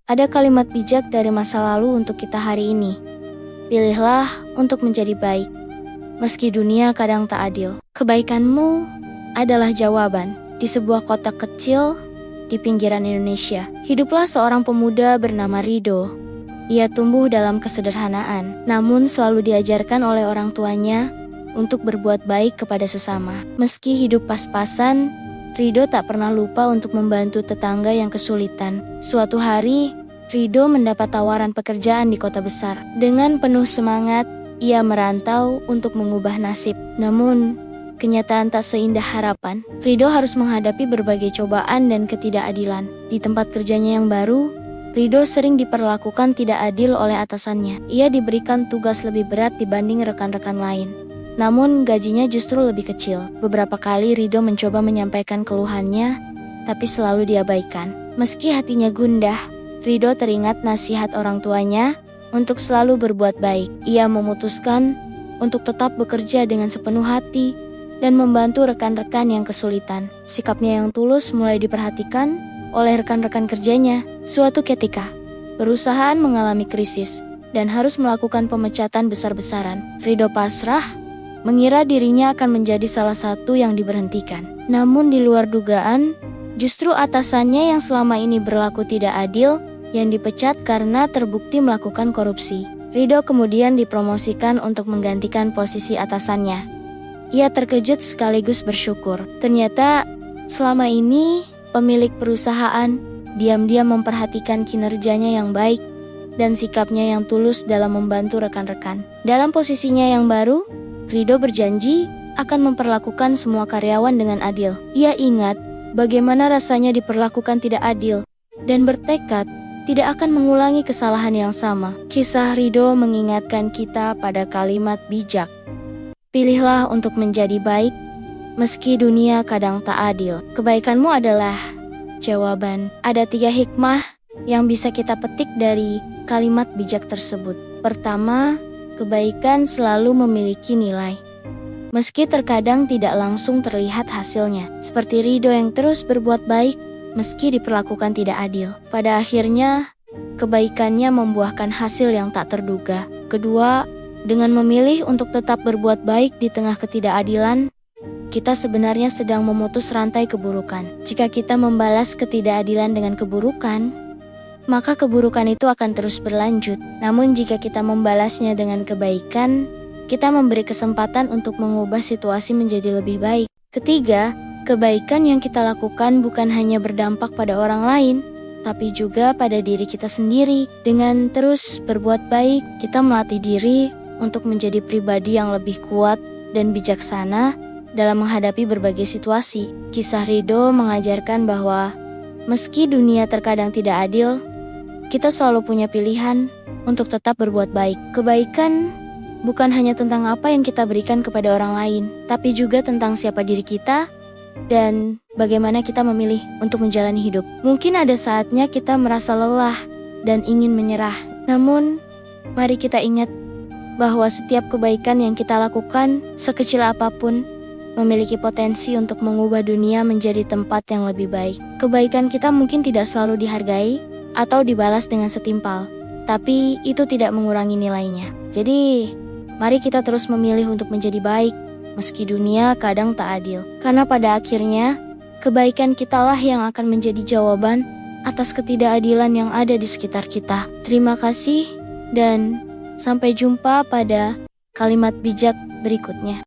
Ada kalimat bijak dari masa lalu untuk kita hari ini. Pilihlah untuk menjadi baik, meski dunia kadang tak adil. Kebaikanmu adalah jawaban. Di sebuah kota kecil di pinggiran Indonesia, hiduplah seorang pemuda bernama Rido. Ia tumbuh dalam kesederhanaan, namun selalu diajarkan oleh orang tuanya untuk berbuat baik kepada sesama. Meski hidup pas-pasan, Rido tak pernah lupa untuk membantu tetangga yang kesulitan. Suatu hari, Rido mendapat tawaran pekerjaan di kota besar. Dengan penuh semangat, ia merantau untuk mengubah nasib. Namun, kenyataan tak seindah harapan. Rido harus menghadapi berbagai cobaan dan ketidakadilan. Di tempat kerjanya yang baru, Rido sering diperlakukan tidak adil oleh atasannya. Ia diberikan tugas lebih berat dibanding rekan-rekan lain. Namun gajinya justru lebih kecil. Beberapa kali Rido mencoba menyampaikan keluhannya, tapi selalu diabaikan. Meski hatinya gundah, Rido teringat nasihat orang tuanya untuk selalu berbuat baik. Ia memutuskan untuk tetap bekerja dengan sepenuh hati dan membantu rekan-rekan yang kesulitan. Sikapnya yang tulus mulai diperhatikan oleh rekan-rekan kerjanya. Suatu ketika, perusahaan mengalami krisis dan harus melakukan pemecatan besar-besaran. Rido pasrah, mengira dirinya akan menjadi salah satu yang diberhentikan. Namun di luar dugaan, justru atasannya yang selama ini berlaku tidak adil, yang dipecat karena terbukti melakukan korupsi. Rido kemudian dipromosikan untuk menggantikan posisi atasannya. Ia terkejut sekaligus bersyukur. Ternyata selama ini pemilik perusahaan diam-diam memperhatikan kinerjanya yang baik dan sikapnya yang tulus dalam membantu rekan-rekan. Dalam posisinya yang baru, Rido berjanji akan memperlakukan semua karyawan dengan adil. Ia ingat bagaimana rasanya diperlakukan tidak adil dan bertekad tidak akan mengulangi kesalahan yang sama. Kisah Rido mengingatkan kita pada kalimat bijak. Pilihlah untuk menjadi baik, meski dunia kadang tak adil. Kebaikanmu adalah jawaban. Ada 3 hikmah yang bisa kita petik dari kalimat bijak tersebut. Pertama, kebaikan selalu memiliki nilai. Meski terkadang tidak langsung terlihat hasilnya. Seperti Rido yang terus berbuat baik, meski diperlakukan tidak adil. Pada akhirnya, kebaikannya membuahkan hasil yang tak terduga. Kedua, dengan memilih untuk tetap berbuat baik di tengah ketidakadilan, kita sebenarnya sedang memutus rantai keburukan. Jika kita membalas ketidakadilan dengan keburukan, maka keburukan itu akan terus berlanjut. Namun jika kita membalasnya dengan kebaikan, kita memberi kesempatan untuk mengubah situasi menjadi lebih baik. Ketiga, kebaikan yang kita lakukan bukan hanya berdampak pada orang lain, tapi juga pada diri kita sendiri. Dengan terus berbuat baik, kita melatih diri untuk menjadi pribadi yang lebih kuat dan bijaksana dalam menghadapi berbagai situasi. Kisah Rido mengajarkan bahwa meski dunia terkadang tidak adil, kita selalu punya pilihan untuk tetap berbuat baik. Kebaikan bukan hanya tentang apa yang kita berikan kepada orang lain, tapi juga tentang siapa diri kita dan bagaimana kita memilih untuk menjalani hidup. Mungkin ada saatnya kita merasa lelah dan ingin menyerah. Namun, mari kita ingat bahwa setiap kebaikan yang kita lakukan, sekecil apapun, memiliki potensi untuk mengubah dunia menjadi tempat yang lebih baik. Kebaikan kita mungkin tidak selalu dihargai atau dibalas dengan setimpal, tapi itu tidak mengurangi nilainya. Jadi, mari kita terus memilih untuk menjadi baik, meski dunia kadang tak adil. Karena pada akhirnya, kebaikan kitalah yang akan menjadi jawaban atas ketidakadilan yang ada di sekitar kita. Terima kasih dan sampai jumpa pada kalimat bijak berikutnya.